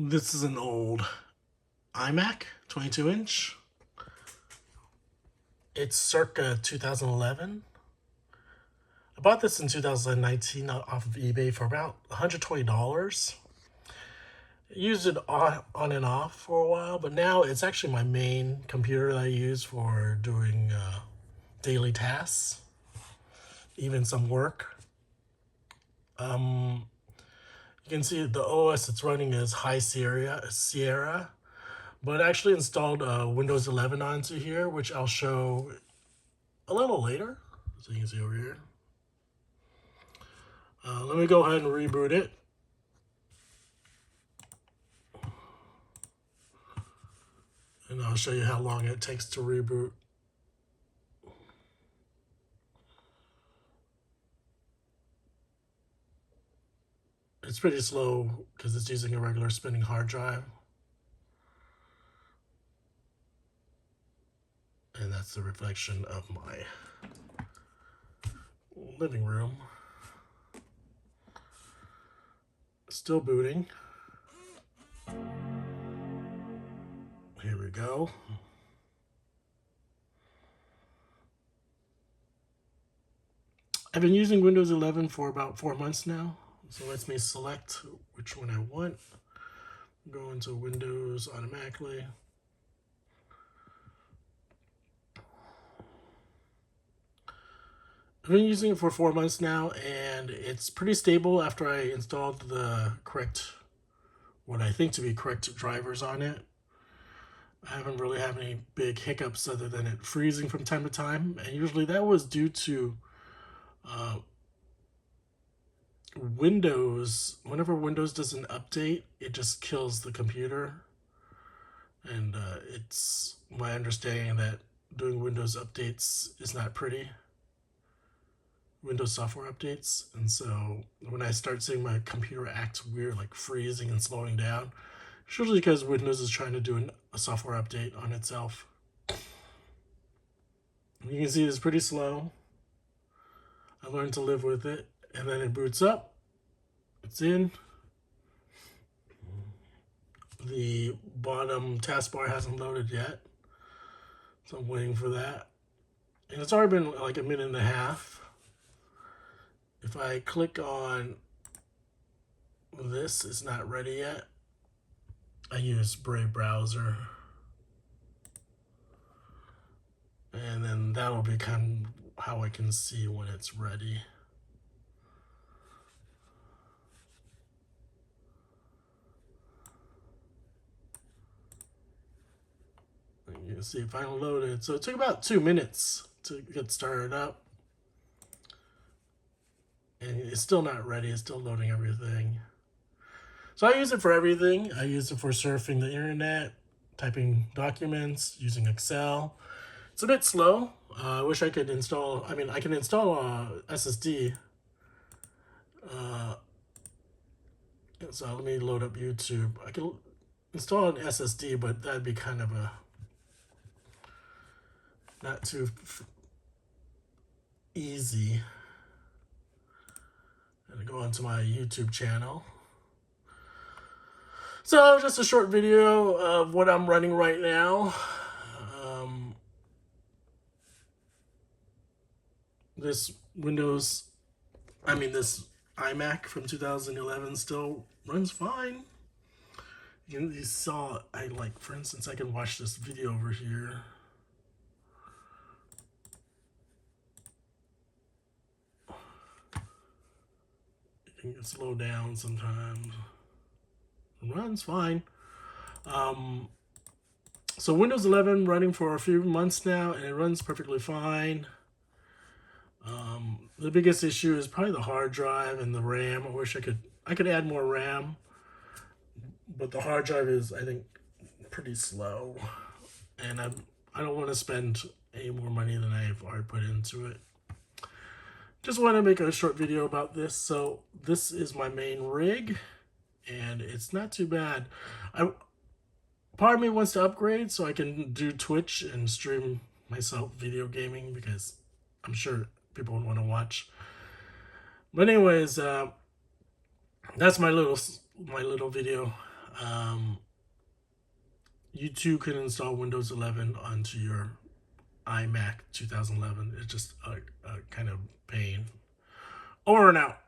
This is an old iMac, 22-inch. It's circa 2011. I bought this in 2019 off of eBay for about $120. I used it on and off for a while, but now it's actually my main computer that I use for doing daily tasks, even some work. You can see the OS it's running is High Sierra, but I actually installed Windows 11 onto here, which I'll show a little later. So you can see over here. Let me go ahead and reboot it. And I'll show you how long it takes to reboot. It's pretty slow because it's using a regular spinning hard drive. And that's the reflection of my living room. Still booting. Here we go. I've been using Windows 11 for about 4 months now. So it lets me select which one I want. Go into Windows automatically. I've been using it for 4 months now, and it's pretty stable after I installed the correct, what I think to be correct drivers on it. I haven't really had any big hiccups other than it freezing from time to time, and usually that was due to Windows. Whenever Windows does an update, it just kills the computer. And it's my understanding that doing Windows updates is not pretty. Windows software updates. And so when I start seeing my computer act weird, like freezing and slowing down, it's usually because Windows is trying to do a software update on itself. You can see it's pretty slow. I learned to live with it. And then it boots up. It's in. The bottom taskbar hasn't loaded yet, so I'm waiting for that. And it's already been like a minute and a half. If I click on this, it's not ready yet. I use Brave Browser. And then that'll be kind of how I can see when it's ready. You can see it finally loaded. So it took about 2 minutes to get started up. And it's still not ready. It's still loading everything. So I use it for everything. I use it for surfing the internet, typing documents, using Excel. It's a bit slow. I wish I could install, I can install a SSD. So let me load up YouTube. I can install an SSD, but that'd be kind of a not too easy. I'm gonna go onto my YouTube channel. So just a short video of what I'm running right now. This this iMac from 2011 still runs fine. You saw, for instance, I can watch this video over here. It can slow down sometimes. It runs fine. So Windows 11 running for a few months now, and it runs perfectly fine. The biggest issue is probably the hard drive and the RAM. I wish I could add more RAM, but the hard drive is, I think, pretty slow, and I don't want to spend any more money than I've already put into it. Just want to make a short video about this. So this is my main rig, and it's not too bad. Part of me wants to upgrade so I can do Twitch and stream myself video gaming, because I'm sure people would want to watch. But anyways, that's my little video. Um, you too can install Windows 11 onto your iMac 2011. It's just a kind of pain. Over and out.